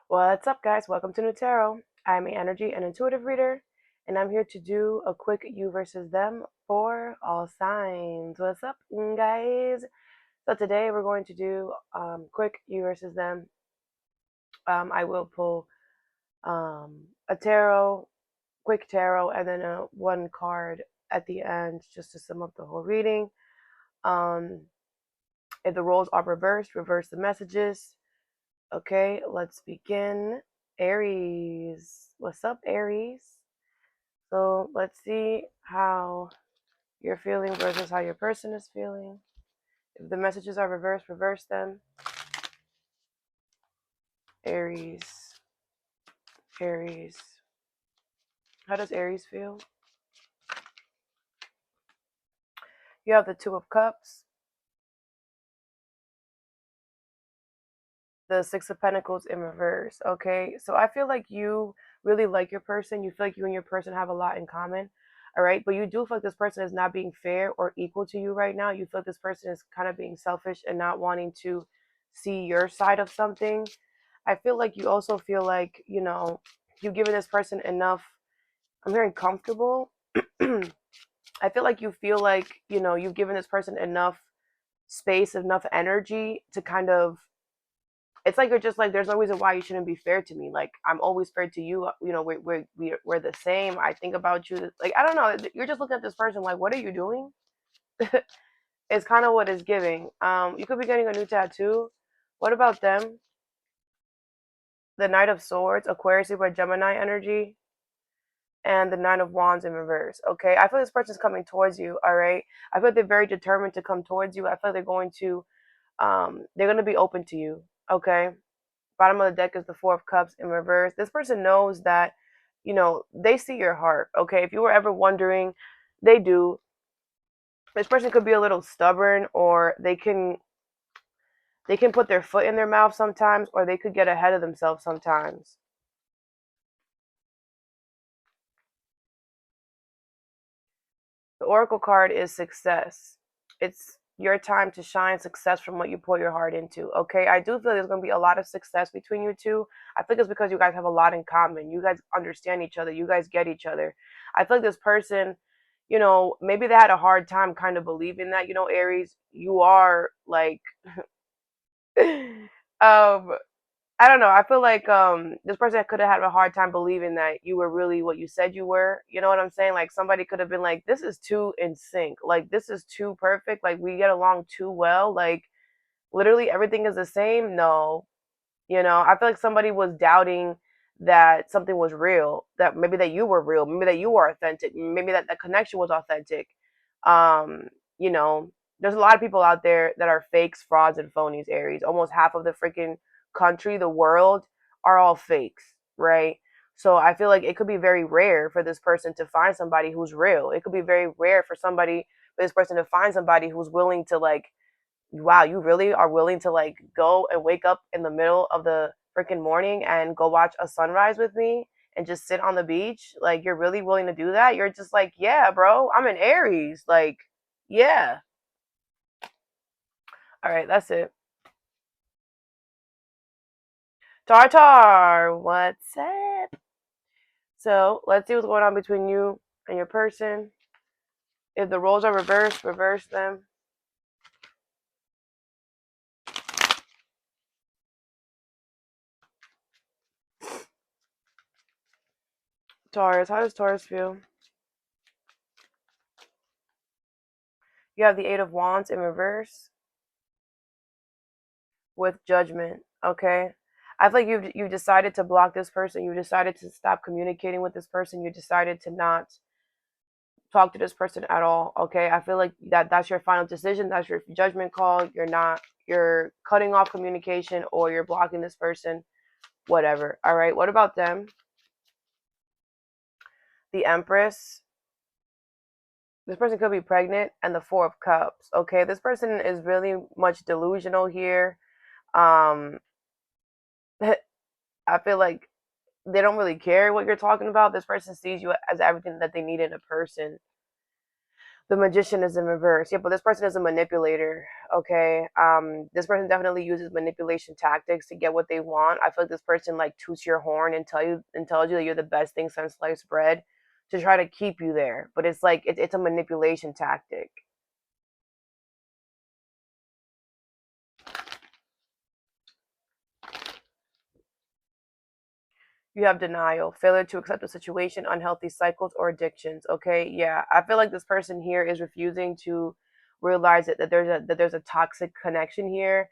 What's up, guys? Welcome to Nutarot. I'm an energy and intuitive reader, and I'm here to do a quick you versus them for all signs. What's up, guys? So today we're going to do quick you versus them. I will pull a tarot, quick tarot, and then one card at the end just to sum up the whole reading. Um, if the roles are reversed, reverse the messages. Okay, let's begin. Aries. What's up, Aries? So let's see how you're feeling versus how your person is feeling. If the messages are reversed, reverse them. Aries. Aries. How does Aries feel? You have the Two of Cups, the Six of Pentacles in reverse. Okay, so I feel like you really like your person. You feel like you and your person have a lot in common. All right, but you do feel like this person is not being fair or equal to you right now. You feel like this person is kind of being selfish and not wanting to see your side of something. I feel like you also feel like, you've given this person enough. I'm hearing comfortable. I feel like you feel like, you've given this person enough space, enough energy to kind of, it's like you're just like, there's no reason why you shouldn't be fair to me. Like, I'm always fair to you. We're the same. I think about you. Like, I don't know. You're just looking at this person like, what are you doing? It's kind of what it's giving. You could be getting a new tattoo. What about them? The Knight of Swords, Aquarius, Libra, Gemini energy, and the Nine of Wands in reverse. Okay, I feel this person's coming towards you. All right, I feel they're very determined to come towards you. I feel they're going to be open to you. Okay, bottom of the deck is the Four of Cups in reverse. This person knows that, they see your heart. Okay, if you were ever wondering, they do. This person could be a little stubborn, or they can put their foot in their mouth sometimes, or they could get ahead of themselves sometimes. The Oracle card is success. It's your time to shine, success from what you pour your heart into. Okay, I do feel there's going to be a lot of success between you two. I think it's because you guys have a lot in common. You guys understand each other. You guys get each other. I feel like this person, maybe they had a hard time kind of believing that, Aries, you are like, um, I don't know. I feel like this person could have had a hard time believing that you were really what you said you were. You know what I'm saying? Like, somebody could have been like, "This is too in sync. Like, this is too perfect. Like, we get along too well. Like, literally everything is the same." No, I feel like somebody was doubting that something was real. That maybe that you were real. Maybe that you were authentic. Maybe that the connection was authentic. Um, you know, there's a lot of people out there that are fakes, frauds, and phonies. Aries. Almost half of the freaking country, the world, are all fakes, right? So I feel like it could be very rare for this person to find somebody who's real. It could be very rare for this person to find somebody who's willing to, like, wow, you really are willing to, like, go and wake up in the middle of the freaking morning and go watch a sunrise with me and just sit on the beach. Like, you're really willing to do that? You're just like, yeah, bro, I'm an Aries. Like, yeah. All right, that's it. Tartar, what's up? So let's see what's going on between you and your person. If the roles are reversed, reverse them. Taurus, how does Taurus feel? You have the Eight of Wands in reverse with Judgment. Okay, I feel like you've decided to block this person. You decided to stop communicating with this person. You decided to not talk to this person at all. Okay, I feel like that's your final decision. That's your judgment call. You're cutting off communication, or you're blocking this person. Whatever. All right. What about them? The Empress. This person could be pregnant, and the Four of Cups. Okay, this person is really much delusional here. Um, I feel like they don't really care what you're talking about. This person sees you as everything that they need in a person. The Magician is in reverse. Yeah, but this person is a manipulator. Okay. This person definitely uses manipulation tactics to get what they want. I feel like this person like toots your horn and tells you that you're the best thing since sliced bread to try to keep you there. But it's like it's a manipulation tactic. You have denial, failure to accept a situation, unhealthy cycles or addictions. Okay, yeah, I feel like this person here is refusing to realize that there's a toxic connection here,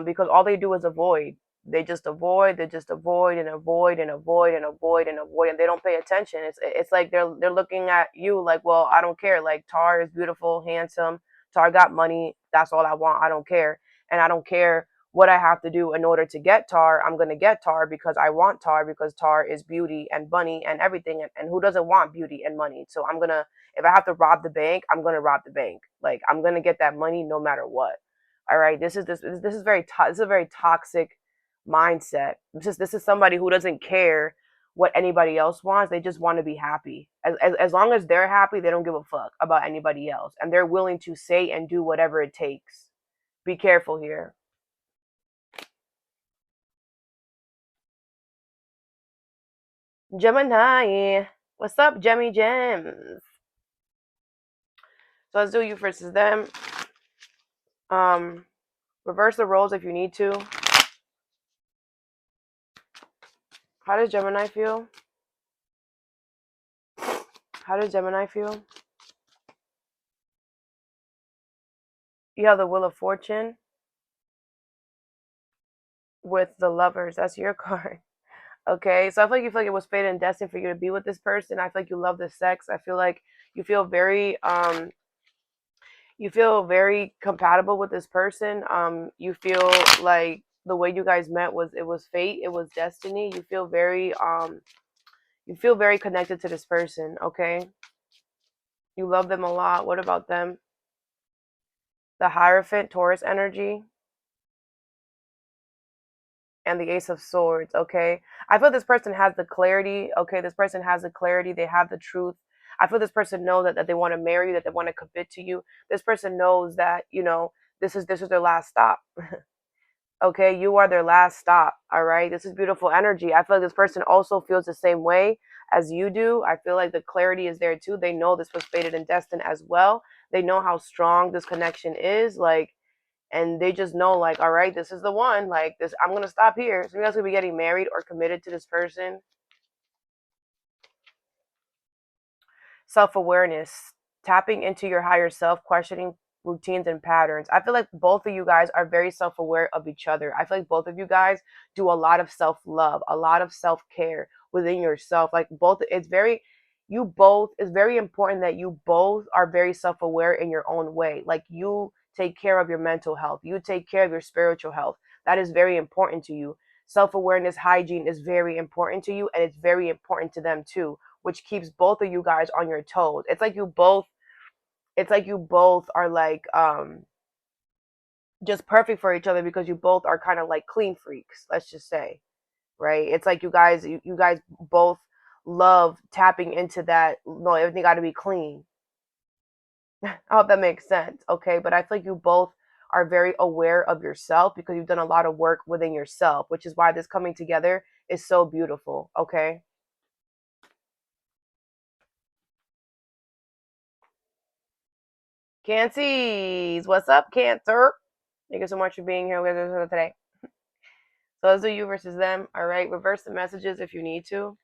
because all they do is avoid. They just avoid and avoid and avoid and avoid and avoid, and they don't pay attention. It's like they're looking at you like, well, I don't care. Like Tar is beautiful, handsome. Tar got money. That's all I want. I don't care, and I don't care what I have to do in order to get Tar. I'm going to get Tar because I want Tar, because Tar is beauty and money and everything. And who doesn't want beauty and money? So I'm going to, if I have to rob the bank, I'm going to rob the bank. Like I'm going to get that money no matter what. All right. This is this is a very toxic mindset. This is somebody who doesn't care what anybody else wants. They just want to be happy. As long as they're happy, they don't give a fuck about anybody else. And they're willing to say and do whatever it takes. Be careful here. Gemini. What's up, Gemmy Gems? So let's do you versus them. Um, reverse the roles if you need to. How does Gemini feel? How does Gemini feel? You have the Wheel of Fortune with the Lovers. That's your card. Okay, so I feel like you feel like it was fated and destined for you to be with this person. I feel like you love the sex. I feel like you feel very compatible with this person. You feel like the way you guys met was, it was fate, it was destiny. You feel very connected to this person. Okay, you love them a lot. What about them? The Hierophant, Taurus energy, and the Ace of Swords. Okay, I feel this person has the clarity. Okay, this person has the clarity. They have the truth. I feel this person knows that they want to marry you, that they want to commit to you. This person knows that, this is their last stop. Okay, you are their last stop. All right, this is beautiful energy. I feel like this person also feels the same way as you do. I feel like the clarity is there too. They know this was fated and destined as well. They know how strong this connection is, like, and they just know, like, all right, this is the one. Like this, I'm gonna stop here. Somebody else could be getting married or committed to this person. Self-awareness, tapping into your higher self, questioning routines and patterns. I feel like both of you guys are very self-aware of each other. I feel like both of you guys do a lot of self-love, a lot of self-care within yourself. Like both, it's very important that you both are very self-aware in your own way. Like you take care of your mental health, you take care of your spiritual health. That is very important to you. Self-awareness, hygiene is very important to you, and it's very important to them too, which keeps both of you guys on your toes. It's like you both are like just perfect for each other, because you both are kind of like clean freaks, let's just say, right? It's like you guys both love tapping into that. No, everything got to be clean. I hope that makes sense. Okay, but I feel like you both are very aware of yourself because you've done a lot of work within yourself, which is why this coming together is so beautiful. Okay. Cancies, what's up, Cancer? Thank you so much for being here with us today. So let's do you versus them. All right, reverse the messages if you need to.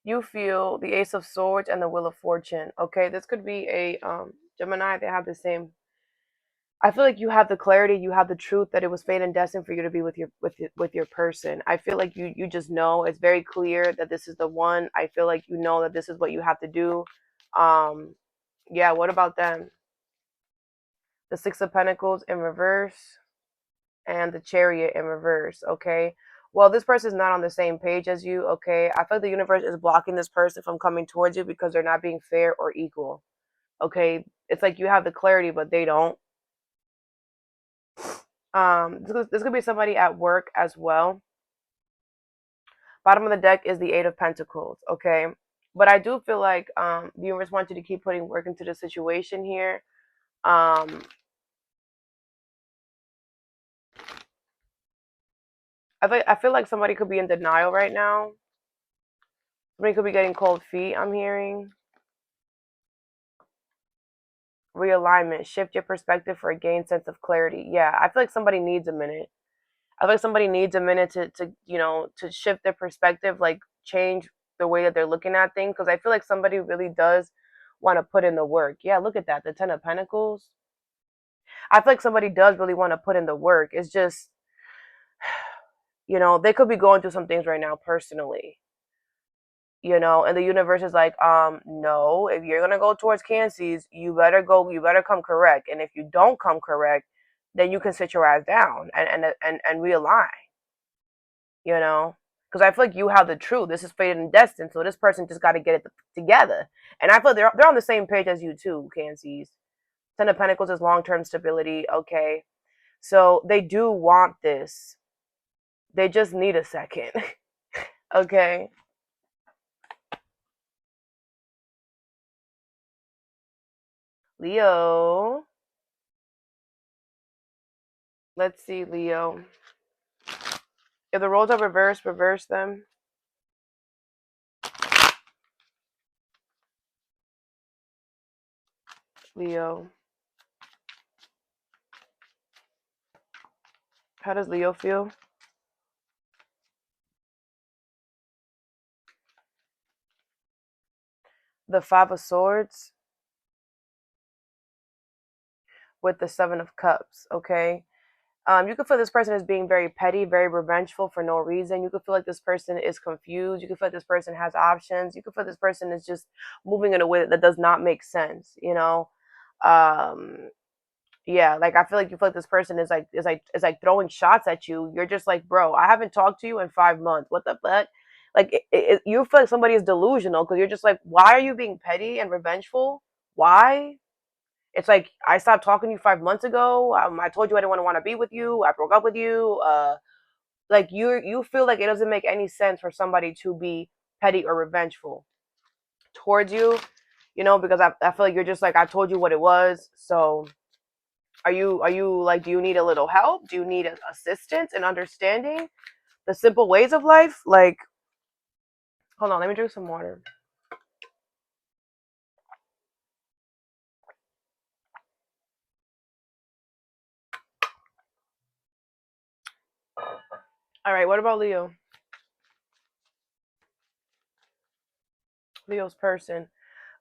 You feel the Ace of Swords and the Wheel of Fortune. Okay, this could be a Gemini. They have the same. I feel like you have the clarity, you have the truth that it was fate and destined for you to be with your person. I feel like you just know, it's very clear that this is the one. I feel like you know that this is what you have to do. Um, yeah. What about them? The Six of Pentacles in reverse and the Chariot in reverse. Okay. Well, this person is not on the same page as you. Okay. I feel like the universe is blocking this person from coming towards you because they're not being fair or equal. Okay, it's like you have the clarity, but they don't. This could be somebody at work as well. Bottom of the deck is the Eight of Pentacles. Okay, but I do feel like the universe wants you to keep putting work into the situation here. I feel like somebody could be in denial right now. Somebody could be getting cold feet, I'm hearing. Realignment. Shift your perspective for a gained sense of clarity. Yeah, I feel like somebody needs a minute. I feel like somebody needs a minute to to shift their perspective, like change the way that they're looking at things. Because I feel like somebody really does want to put in the work. Yeah, look at that. The Ten of Pentacles. I feel like somebody does really want to put in the work. It's just, they could be going through some things right now personally. And the universe is like, no, if you're gonna go towards Cances, you better come correct. And if you don't come correct, then you can sit your ass down and realign, because I feel like you have the truth. This is fate and destined, so this person just got to get it together. And I feel like they're on the same page as you too, Cances. Ten of Pentacles is long-term stability. Okay, so they do want this. They just need a second. Okay. Leo. Let's see, Leo. If the roles are reversed, reverse them. Leo. How does Leo feel? The Five of Swords with the Seven of Cups, okay? You could feel this person is being very petty, very revengeful for no reason. You could feel like this person is confused. You could feel like this person has options. You could feel this person is just moving in a way that does not make sense, Yeah, like I feel like you feel like this person is like throwing shots at you. You're just like, bro, I haven't talked to you in 5 months. What the fuck? Like you feel like somebody is delusional because you're just like, why are you being petty and revengeful? Why? It's like I stopped talking to you 5 months ago. I told you I didn't want to be with you. I broke up with you. Like you feel like it doesn't make any sense for somebody to be petty or revengeful towards you, because I feel like you're just like, I told you what it was. So are you like, do you need a little help? Do you need assistance and understanding the simple ways of life? Like, hold on, let me drink some water. All right, what about Leo? Leo's person.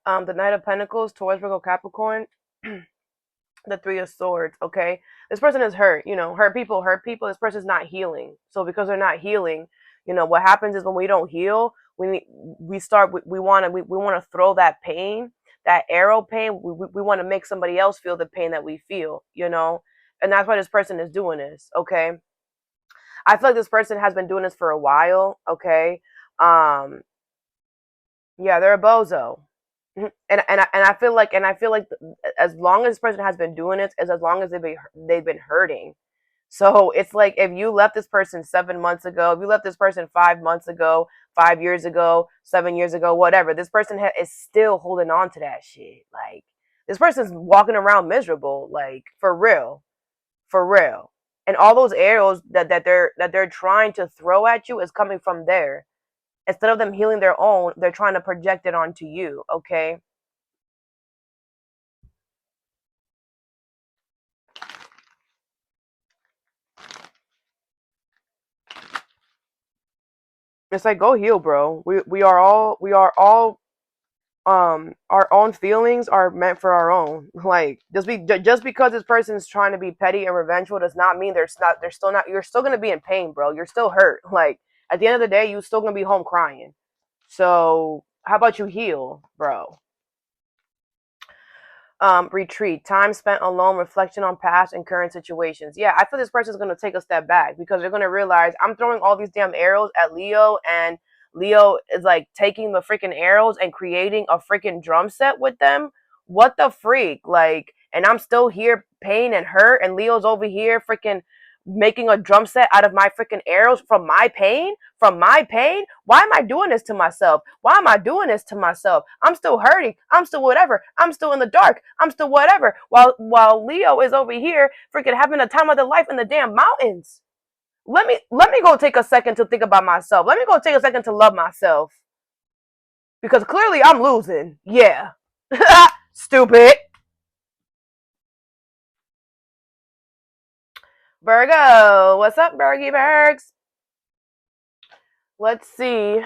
The Knight of Pentacles, Taurus, Virgo, Capricorn, the Three of Swords. Okay, this person is hurt. Hurt people. Hurt people. This person's not healing. So because they're not healing, what happens is when we don't heal, we want to throw that pain, that arrow pain. We want to make somebody else feel the pain that we feel. And that's why this person is doing this. Okay, I feel like this person has been doing this for a while. Okay, yeah, they're a bozo. And I feel like as long as this person has been doing it, as long as they've been hurting. So it's like, if you left this person 7 months ago, if you left this person 5 months ago, 5 years ago, 7 years ago, whatever, this person is still holding on to that shit. Like, this person's walking around miserable, like, for real, for real. And all those arrows that they're trying to throw at you is coming from there. Instead of them healing their own, they're trying to project it onto you. Okay. It's like, go heal, bro. We are all our own feelings are meant for our own. Like, just because this person's trying to be petty and revengeful does not mean they're still not, you're still gonna be in pain, bro. You're still hurt. Like, at the end of the day, you're still gonna be home crying. So how about you heal, bro? Retreat, time spent alone, reflection on past and current situations. Yeah, I feel this person's going to take a step back because they're going to realize, I'm throwing all these damn arrows at Leo, and Leo is like taking the freaking arrows and creating a freaking drum set with them What the freak? Like, and I'm still here, pain and hurt, and Leo's over here freaking making a drum set out of my freaking arrows from my pain? From my pain? Why am I doing this to myself? Why am I doing this to myself? I'm still hurting. I'm still whatever. I'm still in the dark. I'm still whatever. While Leo is over here freaking having a time of their life in the damn mountains. Let me go take a second to think about myself. Let me go take a second to love myself. Because clearly I'm losing. Yeah. Stupid. Virgo. What's up, Virgie Virgs? Let's see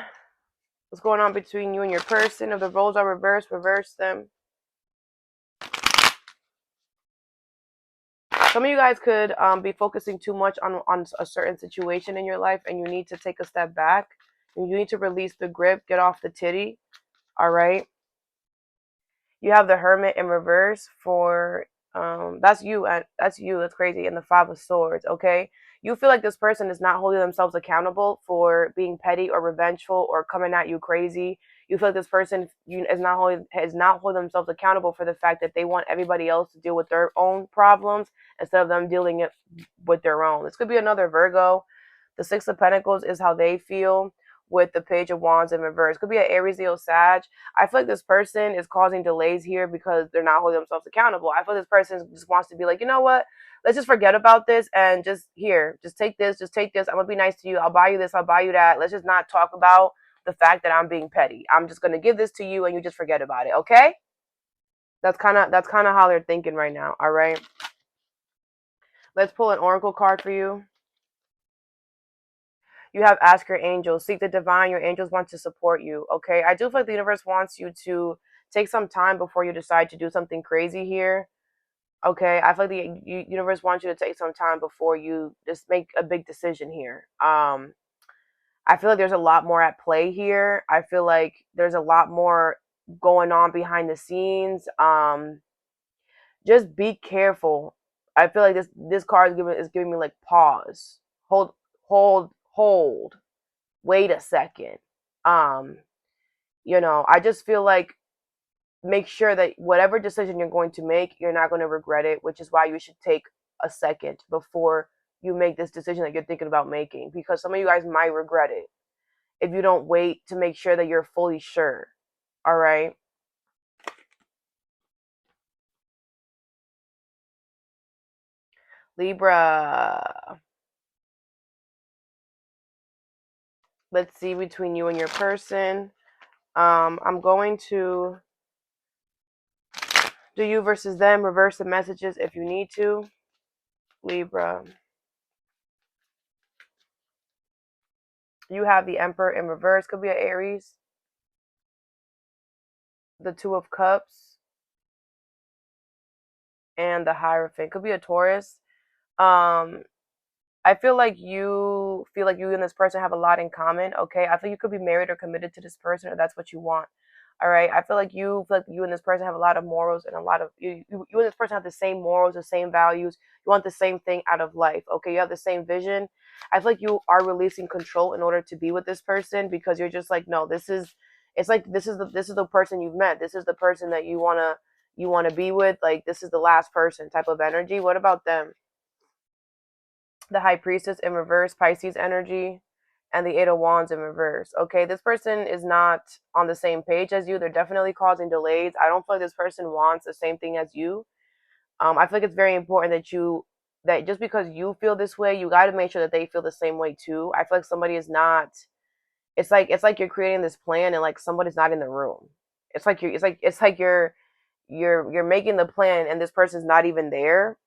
what's going on between you and your person. If the roles are reversed, reverse them. Some of you guys could be focusing too much on a certain situation in your life, and you need to take a step back. You need to release the grip, get off the titty. All right. You have the Hermit in reverse for that's you. That's you. That's crazy. And the Five of Swords. Okay. You feel like this person is not holding themselves accountable for being petty or revengeful or coming at you crazy. You feel like this person is not holding themselves accountable for the fact that they want everybody else to deal with their own problems instead of them dealing it with their own. This could be another Virgo. The Six of Pentacles is how they feel with the Page of Wands in reverse. Could be an Aries, Leo, Sag. I feel like this person is causing delays here because they're not holding themselves accountable. I feel like this person just wants to be like, you know what? Let's just forget about this and just take this, I'm gonna be nice to you. I'll buy you this, I'll buy you that. Let's just not talk about the fact that I'm being petty. I'm just gonna give this to you and you just forget about it, okay? That's kind of how they're thinking right now, all right? Let's pull an oracle card for you. You have ask your angels, seek the divine. Your angels want to support you. Okay. I do feel like the universe wants you to take some time before you decide to do something crazy here. Okay. I feel like the universe wants you to take some time before you just make a big decision here. I feel like there's a lot more at play here. I feel like there's a lot more going on behind the scenes. Just be careful. I feel like this card is giving me like pause. Hold. Wait a second. I just feel like make sure that whatever decision you're going to make, you're not going to regret it, which is why you should take a second before you make this decision that you're thinking about making, because some of you guys might regret it if you don't wait to make sure that you're fully sure. All right. Libra. Let's see between you and your person. I'm going to do you versus them, reverse the messages if you need to. Libra. You have the Emperor in reverse. Could be an Aries. The Two of Cups. And the Hierophant. Could be a Taurus. I feel like you and this person have a lot in common. Okay. I feel you could be married or committed to this person, or that's what you want. All right. I feel like you and this person have a lot of morals and a lot of you and this person have the same morals, the same values. You want the same thing out of life. Okay. You have the same vision. I feel like you are releasing control in order to be with this person, because you're just like, no, this is the person you've met. This is the person that you wanna be with. Like, this is the last person type of energy. What about them? The High Priestess in reverse, Pisces energy, and the Eight of Wands in reverse. Okay, this person is not on the same page as you. They're definitely causing delays. I don't feel like this person wants the same thing as you. I feel like it's very important that just because you feel this way, you got to make sure that they feel the same way too. I feel like somebody is not. It's like you're creating this plan and like somebody's not in the room. You're making the plan and this person's not even there.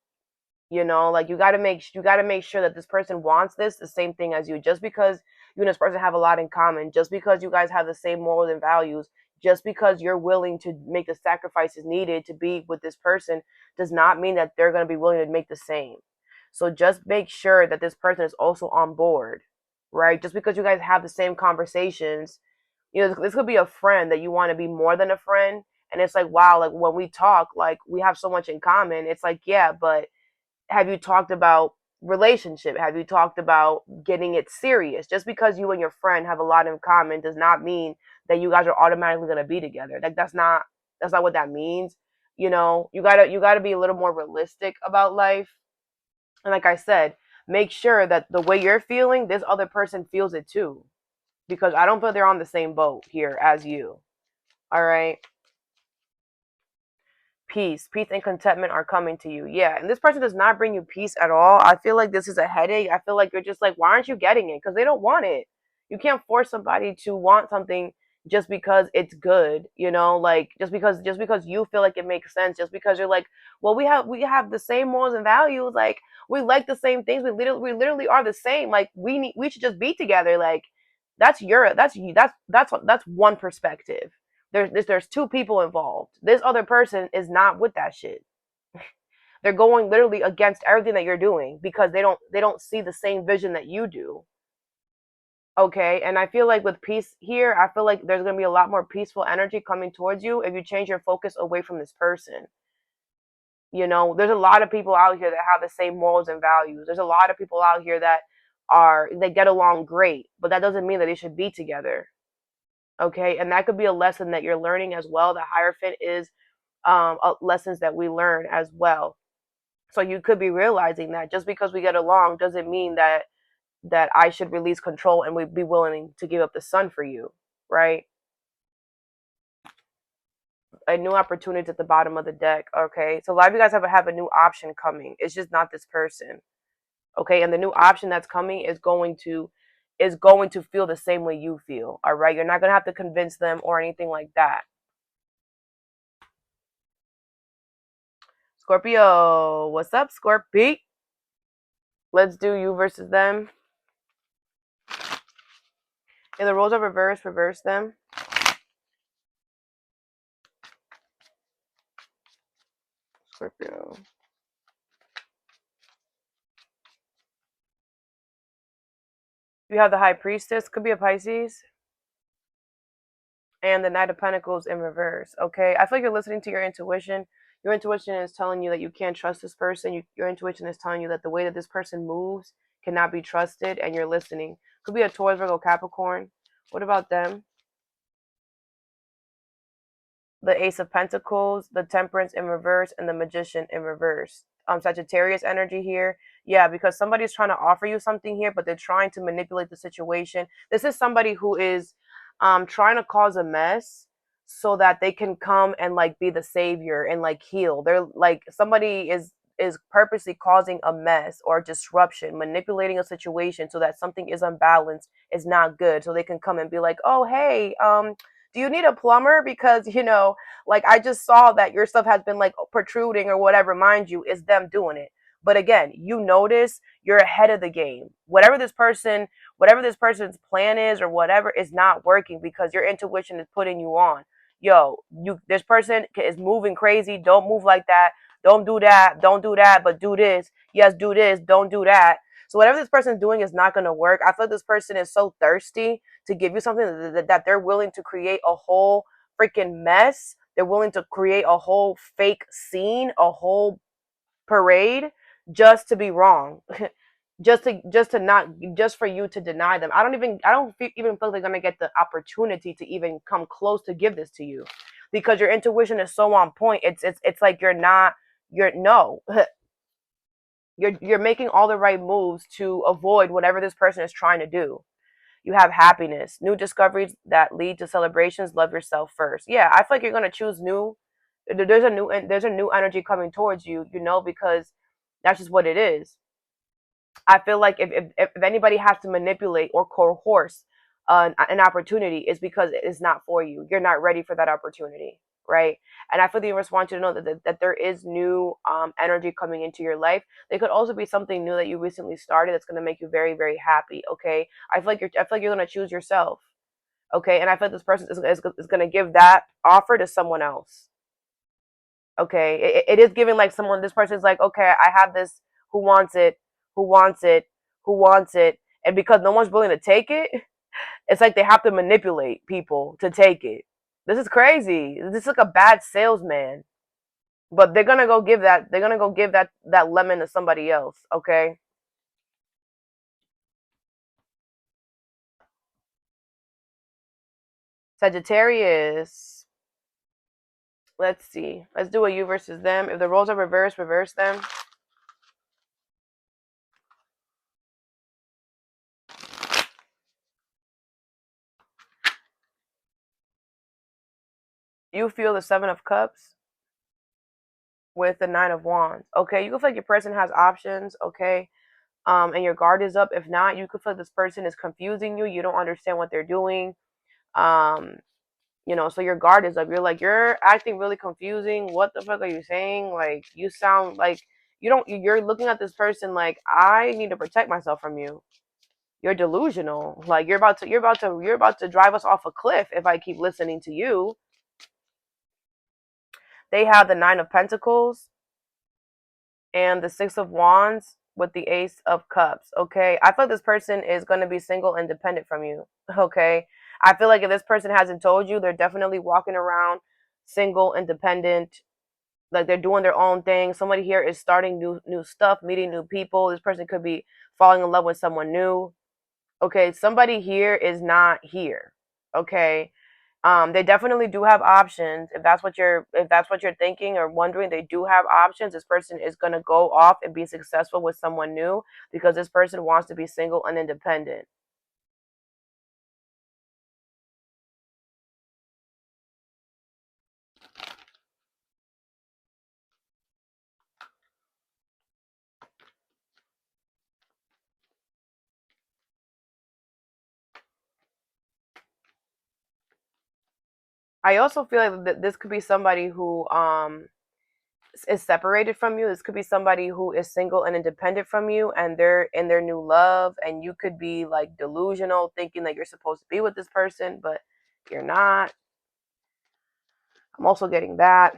Like you got to make sure that this person wants this the same thing as you. Just because you and this person have a lot in common, just because you guys have the same morals and values, just because you're willing to make the sacrifices needed to be with this person, does not mean that they're going to be willing to make the same. So just make sure that this person is also on board, right? Just because you guys have the same conversations, this could be a friend that you want to be more than a friend. And it's like, wow, like when we talk, like we have so much in common. It's like, yeah, but have you talked about relationship? Have you talked about getting it serious? Just because you and your friend have a lot in common does not mean that you guys are automatically going to be together. Like that's not what that means. You know, you gotta be a little more realistic about life. And like I said, make sure that the way you're feeling, this other person feels it too. Because I don't feel they're on the same boat here as you. All right. Peace and contentment are coming to you. Yeah, and this person does not bring you peace at all. I feel like this is a headache. I feel like you're just like, why aren't you getting it? Because they don't want it. You can't force somebody to want something just because it's good, you know, like just because you feel like it makes sense, just because you're like, well, we have the same morals and values, like we like the same things, we literally are the same, like we should just be together, like that's one perspective. There's two people involved. This other person is not with that shit. They're going literally against everything that you're doing because they don't see the same vision that you do. Okay, and I feel like with peace here, I feel like there's gonna be a lot more peaceful energy coming towards you if you change your focus away from this person. You know, there's a lot of people out here that have the same morals and values. There's a lot of people out here that they get along great, but that doesn't mean that they should be together. Okay, and that could be a lesson that you're learning as well. The Hierophant is lessons that we learn as well. So you could be realizing that just because we get along doesn't mean that I should release control and we be willing to give up the sun for you, right? A new opportunity at the bottom of the deck. Okay, so a lot of you guys have a new option coming. It's just not this person. Okay, and the new option that's coming is going to feel the same way you feel. All right, you're not gonna have to convince them or anything like that. Scorpio, what's up, Scorpio? Let's do you versus them. In the roles of reverse them. Scorpio. You have the High Priestess, could be a Pisces, and the Knight of Pentacles in reverse. Okay, I feel like you're listening to your intuition. Your intuition is telling you that you can't trust this person. Your intuition is telling you that the way that this person moves cannot be trusted, and you're listening. Could be a Taurus, Virgo, Capricorn. What about them? The Ace of Pentacles, the Temperance in reverse, and the Magician in reverse. Sagittarius energy here. Yeah, because somebody's trying to offer you something here, but they're trying to manipulate the situation. This is somebody who is trying to cause a mess so that they can come and like be the savior and like heal. They're like somebody is purposely causing a mess or disruption, manipulating a situation so that something is unbalanced, is not good, so they can come and be like, oh hey, do you need a plumber? Because, like I just saw that your stuff has been like protruding or whatever. Mind you, it's them doing it. But again, you notice you're ahead of the game. Whatever this person's plan is or whatever is not working because your intuition is putting you on. Yo, this person is moving crazy. Don't move like that. Don't do that. Don't do that, but do this. Yes, do this. Don't do that. So whatever this person's doing is not going to work. I feel like this person is so thirsty to give you something that they're willing to create a whole freaking mess. They're willing to create a whole fake scene, a whole parade just to be wrong. just for you to deny them. I don't even feel they're going to get the opportunity to even come close to give this to you because your intuition is so on point. It's like you're no you're making all the right moves to avoid whatever this person is trying to do. You have happiness, new discoveries that lead to celebrations. Love yourself first. Yeah, I feel like you're gonna choose new. There's a new energy coming towards you. Because that's just what it is. I feel like if anybody has to manipulate or coerce an opportunity, it's because it's not for you. You're not ready for that opportunity, right? And I feel the universe wants you to know that there is new energy coming into your life. There could also be something new that you recently started that's going to make you very, very happy. Okay, I feel like you're going to choose yourself. Okay, and I feel like this person is going to give that offer to someone else. Okay, it is giving like someone. This person's like, okay, I have this. Who wants it? Who wants it? Who wants it? And because no one's willing to take it, it's like they have to manipulate people to take it. This is crazy. This is like a bad salesman. But they're gonna go give that. They're gonna go give that lemon to somebody else. Okay. Sagittarius. Let's see. Let's do a you versus them. If the roles are reversed, reverse them. You feel the Seven of Cups with the Nine of Wands. Okay, you can feel like your person has options. Okay, and your guard is up. If not, you could feel like this person is confusing you. You don't understand what they're doing. Um, so your guard is up. You're like, you're acting really confusing. What the fuck are you saying? Like, you sound like you're looking at this person like, I need to protect myself from you. You're delusional. Like, you're about to drive us off a cliff if I keep listening to you. They have the Nine of Pentacles and the Six of Wands with the Ace of Cups. Okay, I feel like this person is going to be single, independent from you. Okay, I feel like if this person hasn't told you, they're definitely walking around single, independent, like they're doing their own thing. Somebody here is starting new stuff, meeting new people. This person could be falling in love with someone new. Okay, somebody here is not here. Okay, they definitely do have options. If that's what you're thinking or wondering, they do have options. This person is gonna go off and be successful with someone new because this person wants to be single and independent. I also feel like this could be somebody who is separated from you. This could be somebody who is single and independent from you, and they're in their new love, and you could be like delusional, thinking that you're supposed to be with this person, but you're not. I'm also getting that.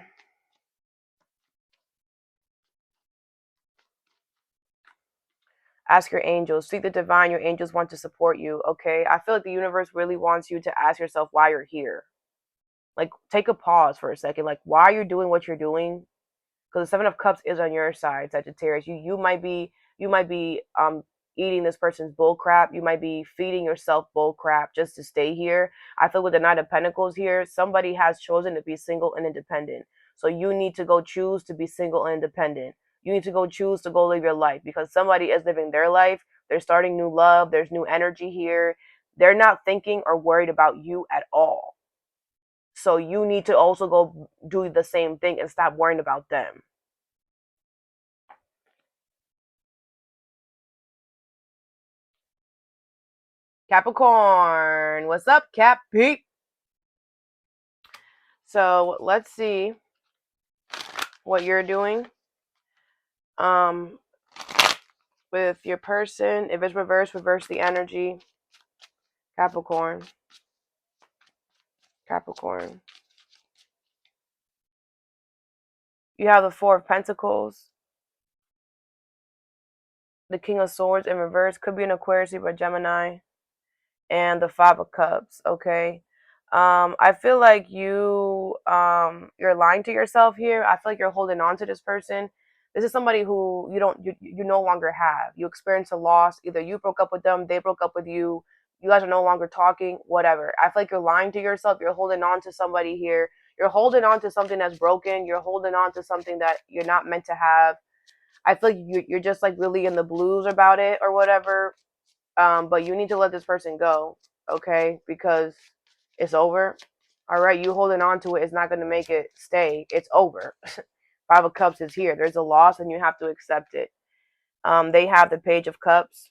Ask your angels. Seek the divine. Your angels want to support you. Okay. I feel like the universe really wants you to ask yourself why you're here. Like, take a pause for a second. Like, why are you doing what you're doing? Because the Seven of Cups is on your side, Sagittarius. You might be eating this person's bull crap. You might be feeding yourself bull crap just to stay here. I feel with the Knight of Pentacles here, somebody has chosen to be single and independent. So you need to go choose to be single and independent. You need to go choose to go live your life because somebody is living their life. They're starting new love. There's new energy here. They're not thinking or worried about you at all. So you need to also go do the same thing and stop worrying about them. Capricorn, what's up, Cappy? So let's see what you're doing um with your person. If it's reverse, reverse the energy. Capricorn. Capricorn. You have the Four of Pentacles, the King of Swords in reverse. Could be an Aquarius or Gemini. And the Five of Cups. Okay. I feel like you're lying to yourself here. I feel like you're holding on to this person. This is somebody who you no longer have. You experience a loss. Either you broke up with them, they broke up with you. You guys are no longer talking. Whatever. I feel like you're lying to yourself. You're holding on to somebody here. You're holding on to something that's broken. You're holding on to something that you're not meant to have. I feel like you're just like really in the blues about it or whatever. But you need to let this person go, okay? Because it's over. All right, you holding on to it is not going to make it stay. It's over. Five of Cups is here. There's a loss, and you have to accept it. They have the Page of Cups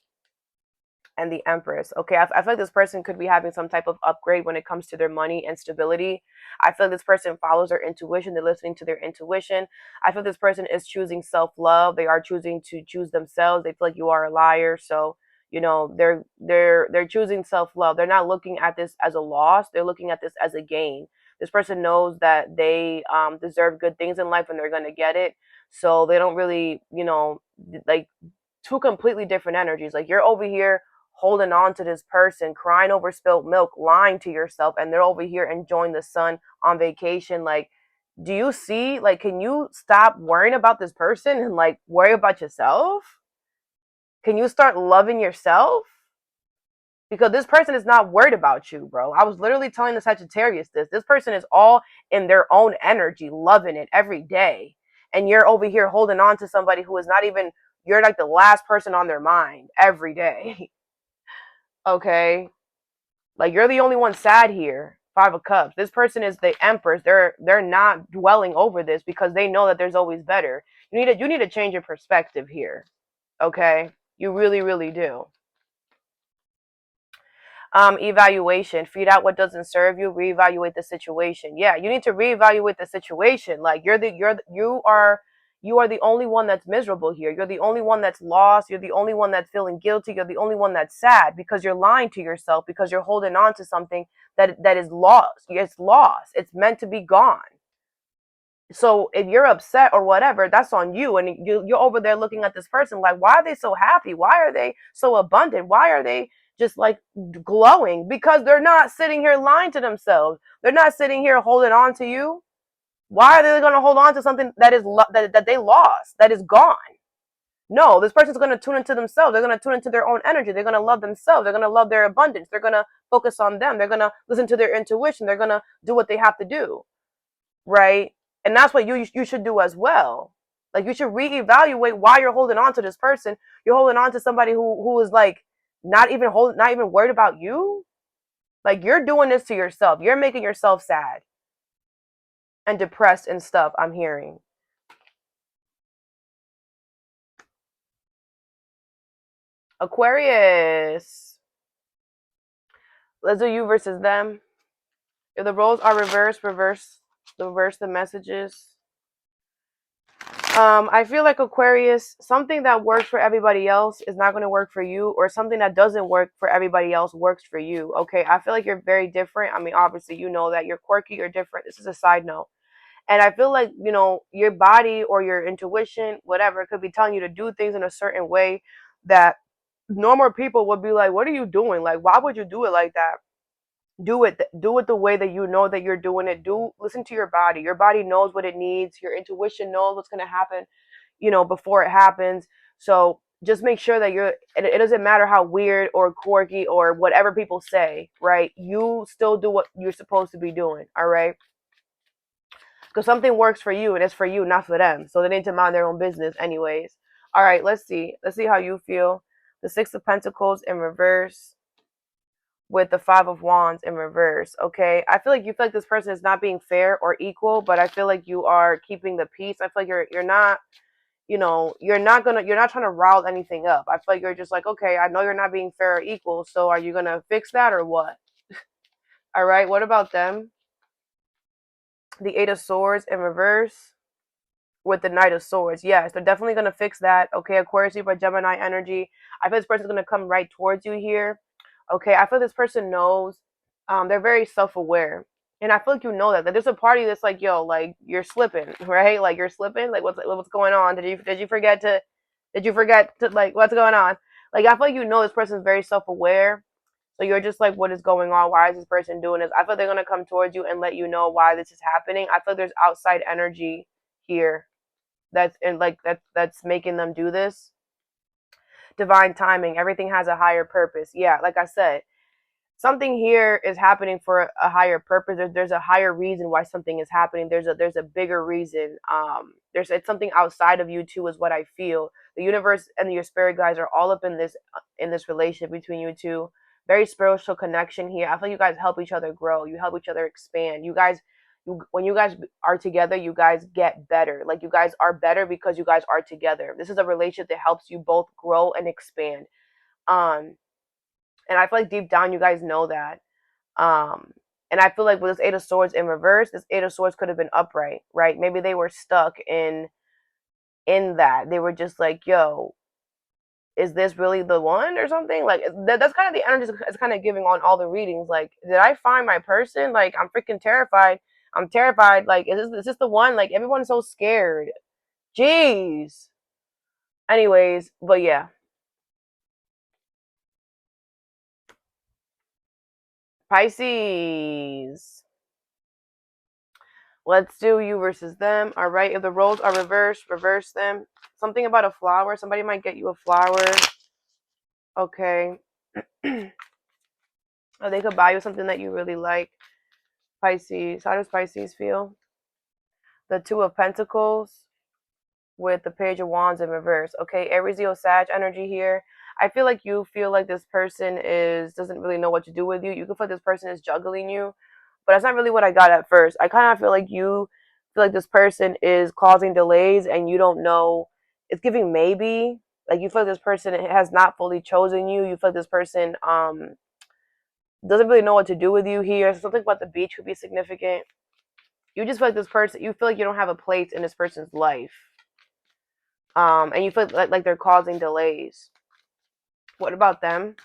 and the Empress. Okay, I feel like this person could be having some type of upgrade when it comes to their money and stability. I feel like this person follows their intuition. They're listening to their intuition. I feel like this person is choosing self-love. They are choosing to choose themselves. They feel like you are a liar, so they're choosing self-love. They're not looking at this as a loss. They're looking at this as a gain. This person knows that they deserve good things in life and they're going to get it, so they don't really like two completely different energies. Like, you're over here holding on to this person, crying over spilt milk, lying to yourself, and they're over here enjoying the sun on vacation. Like, do you see? Like, can you stop worrying about this person and like worry about yourself? Can you start loving yourself? Because this person is not worried about you, bro. I was literally telling the Sagittarius this. This person is all in their own energy, loving it every day. And you're over here holding on to somebody who is not even, you're like the last person on their mind every day. Okay? Like you're the only one sad here. Five of Cups. This person is the Empress. They're not dwelling over this because they know that there's always better. You need to change your perspective here. Okay? You really, really do. Evaluation. Feed out what doesn't serve you. Reevaluate the situation. Yeah, you need to reevaluate the situation. Like you are the only one that's miserable here. You're the only one that's lost. You're the only one that's feeling guilty. You're the only one that's sad because you're lying to yourself, because you're holding on to something that is lost. It's lost. It's meant to be gone. So if you're upset or whatever, that's on you. And you're over there looking at this person like, why are they so happy? Why are they so abundant? Why are they just like glowing? Because they're not sitting here lying to themselves. They're not sitting here holding on to you. Why are they going to hold on to something that is that they lost, that is gone? No, this person's going to tune into themselves. They're going to tune into their own energy. They're going to love themselves. They're going to love their abundance. They're going to focus on them. They're going to listen to their intuition. They're going to do what they have to do. Right? And that's what you should do as well. Like you should reevaluate why you're holding on to this person. You're holding on to somebody who is like not even worried about you. Like you're doing this to yourself. You're making yourself sad and depressed and stuff, I'm hearing. Aquarius. Let's do you versus them. If the roles are reversed, reverse the messages. I feel like Aquarius, something that works for everybody else is not going to work for you, or something that doesn't work for everybody else works for you. Okay, I feel like you're very different. I mean, obviously, you know that you're quirky, you're different. This is a side note. And I feel like, you know, your body or your intuition, whatever, could be telling you to do things in a certain way that normal people would be like, what are you doing? Like, why would you do it like that? Do it the way that you know that you're doing it. Listen to your body. Your body knows what it needs. Your intuition knows what's going to happen, you know, before it happens. So just make sure that it doesn't matter how weird or quirky or whatever people say, right? You still do what you're supposed to be doing. All right, because something works for you and it's for you, not for them. So they need to mind their own business anyways. All right, let's see how you feel. The Six of Pentacles in reverse with the Five of Wands in reverse. Okay, I feel like this person is not being fair or equal, but I feel like you are keeping the peace. I feel like you're not, you know, you're not trying to rile anything up. I feel like you're just like, okay, I know you're not being fair or equal, so are you gonna fix that or what? All right, what about them? The Eight of Swords in reverse with the Knight of Swords. Yes, they're definitely gonna fix that. Okay, Aquarius, Libra, Gemini energy. I feel this person's gonna come right towards you here. Okay, I feel this person knows. They're very self-aware, and I feel like you know that there's a party that's like, yo, like you're slipping, right? Like you're slipping. Like what's going on? Did you forget to like what's going on? Like I feel like you know this person's very self-aware. So you're just like, what is going on? Why is this person doing this? I feel they're gonna come towards you and let you know why this is happening. I feel there's outside energy here that's making them do this. Divine timing. Everything has a higher purpose. Yeah, like I said, something here is happening for a higher purpose. There's a higher reason why something is happening. There's a bigger reason. It's something outside of you too, is what I feel. The universe and your spirit guides are all up in this relationship between you two. Very spiritual connection here. I feel you guys help each other grow. You help each other expand. When you guys are together, you guys get better. Like you guys are better because you guys are together. This is a relationship that helps you both grow and expand. And I feel like deep down you guys know that. And I feel like with this Eight of Swords in reverse, this Eight of Swords could have been upright, right? Maybe they were stuck in that. They were just like, yo, is this really the one or something? Like that's kind of the energy it's kind of giving on all the readings. Like, did I find my person? Like, I'm freaking terrified. I'm terrified. Like, is this the one? Like, everyone's so scared. Jeez. Anyways, but yeah. Pisces. Let's do you versus them. All right. If the roles are reversed, reverse them. Something about a flower. Somebody might get you a flower. Okay. Or they could buy you something that you really like. Pisces. How does Pisces feel? The Two of Pentacles with the Page of Wands in reverse. Okay, Aries, Leo, Sag energy here. I feel like you feel like this person doesn't really know what to do with you. You can feel like this person is juggling you, but that's not really what I got at first. I kind of feel like you feel like this person is causing delays and you don't know. It's giving maybe. Like you feel like this person has not fully chosen you. You feel like this person doesn't really know what to do with you here. Something about the beach could be significant. You just feel like this person, you feel like you don't have a place in this person's life. And you feel like they're causing delays. What about them?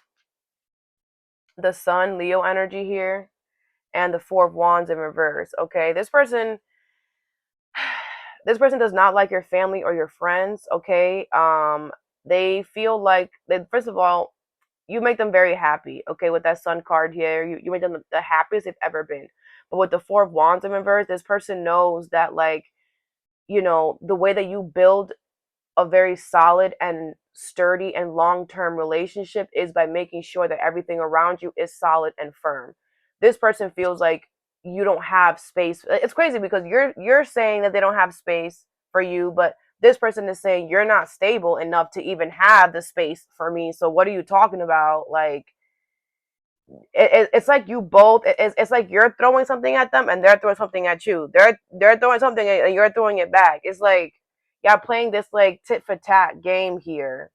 The Sun, Leo energy here, and the Four of Wands in reverse. Okay, this person does not like your family or your friends. Okay, they feel like first of all, you make them very happy. Okay, with that Sun card here, you make them the happiest they've ever been. But with the Four of Wands in reverse, this person knows that, like, the way that you build a very solid and sturdy and long-term relationship is by making sure that everything around you is solid and firm. This person feels like you don't have space. It's crazy because you're saying that they don't have space for you, but this person is saying you're not stable enough to even have the space for me. So what are you talking about? Like, it's like you both. It's like you're throwing something at them and they're throwing something at you. They're throwing something and you're throwing it back. It's like y'all playing this like tit for tat game here.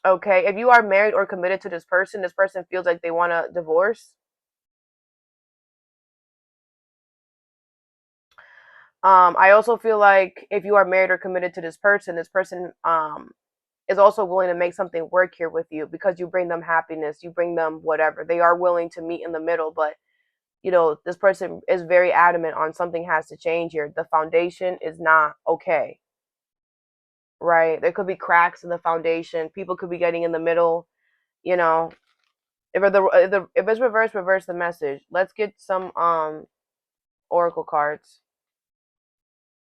Okay, if you are married or committed to this person feels like they want a divorce. I also feel like if you are married or committed to this person is also willing to make something work here with you because you bring them happiness, you bring them whatever. They are willing to meet in the middle, but this person is very adamant on something has to change here. The foundation is not okay, right? There could be cracks in the foundation. People could be getting in the middle, you know. If it's reverse the message. Let's get some oracle cards.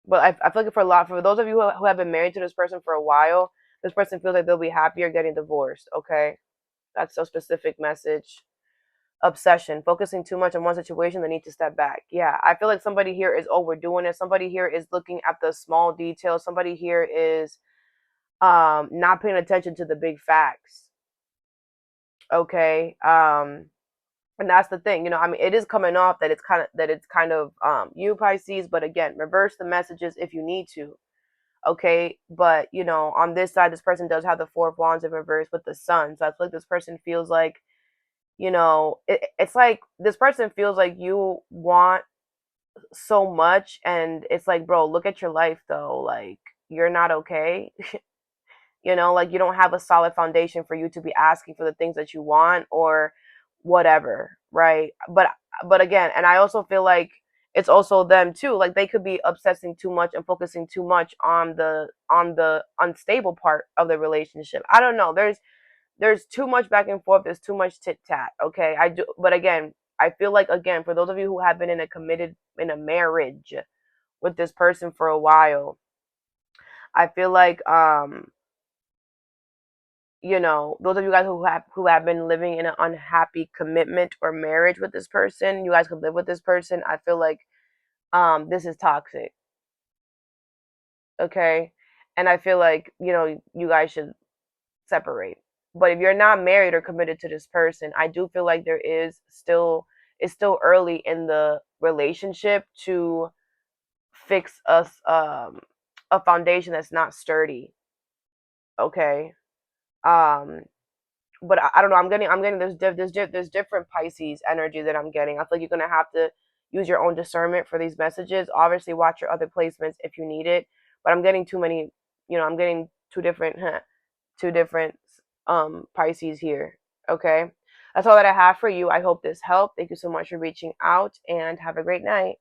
But I feel like for those of you who have been married to this person for a while, this person feels like they'll be happier getting divorced. Okay, that's a specific message. Obsession, focusing too much on one situation, they need to step back. Yeah, I feel like somebody here is overdoing it. Somebody here is looking at the small details. Somebody here is not paying attention to the big facts. Okay. And that's the thing, I mean, it is coming off that it's kind of you, Pisces, but again, reverse the messages if you need to. Okay, but on this side, this person does have the Four of Wands in reverse with the Sun. So I feel like this person feels like, it's like this person feels like you want so much, and it's like, bro, look at your life though. Like, you're not okay. Like, you don't have a solid foundation for you to be asking for the things that you want or whatever, right? But again, and I also feel like it's also them too. Like, they could be obsessing too much and focusing too much on the unstable part of the relationship. I don't know. There's too much back and forth. There's too much tit tat. Okay, I do. But again, I feel like, again, for those of you who have been in a marriage with this person for a while, I feel like those of you guys who have been living in an unhappy commitment or marriage with this person, you guys could live with this person. I feel like this is toxic. Okay, and I feel like you guys should separate. But if you're not married or committed to this person, I do feel like it's still early in the relationship to fix a foundation that's not sturdy. Okay. Um but I don't know. I'm getting there's different Pisces energy that I'm getting. I feel like you're gonna have to use your own discernment for these messages. Obviously, watch your other placements if you need it. But I'm getting too many. I'm getting two different Pisces here. Okay, that's all that I have for you. I hope this helped. Thank you so much for reaching out, and have a great night.